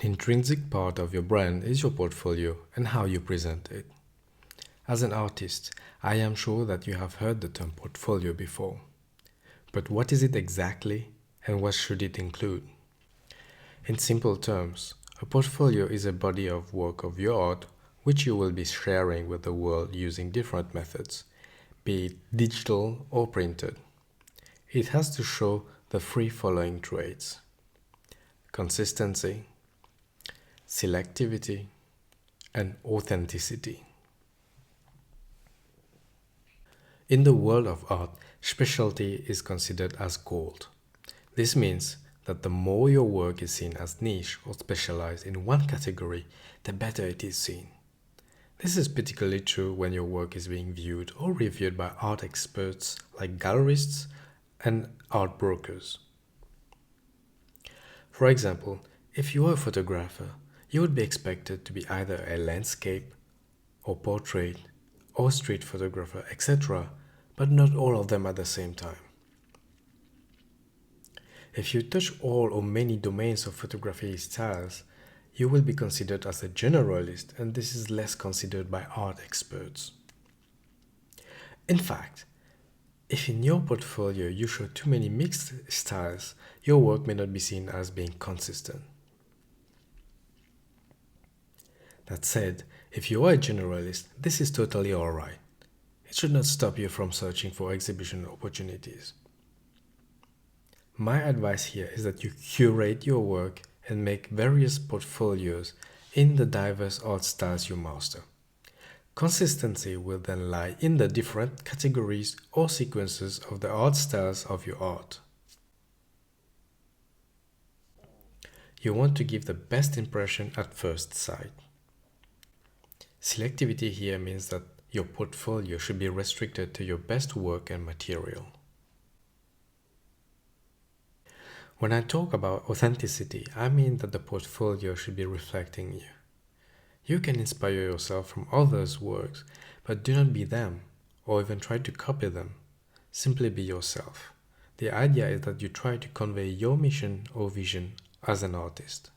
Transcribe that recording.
An intrinsic part of your brand is your portfolio and how you present it. As an artist, I am sure that you have heard the term portfolio before. But what is it exactly, and what should it include? In simple terms, a portfolio is a body of work of your art which you will be sharing with the world using different methods, be it digital or printed. It has to show the three following traits: consistency, selectivity, and authenticity. In the world of art, specialty is considered as gold. This means that the more your work is seen as niche or specialized in one category, the better it is seen. This is particularly true when your work is being viewed or reviewed by art experts like gallerists and art brokers. For example, if you are a photographer, you would be expected to be either a landscape or portrait or street photographer, etc., but not all of them at the same time. If you touch all or many domains of photography styles, you will be considered as a generalist, and this is less considered by art experts. In fact, if in your portfolio you show too many mixed styles, your work may not be seen as being consistent. That said, if you are a generalist, this is totally alright. It should not stop you from searching for exhibition opportunities. My advice here is that you curate your work and make various portfolios in the diverse art styles you master. Consistency will then lie in the different categories or sequences of the art styles of your art. You want to give the best impression at first sight. Selectivity here means that your portfolio should be restricted to your best work and material. When I talk about authenticity, I mean that the portfolio should be reflecting you. You can inspire yourself from others' works, but do not be them, or even try to copy them. Simply be yourself. The idea is that you try to convey your mission or vision as an artist.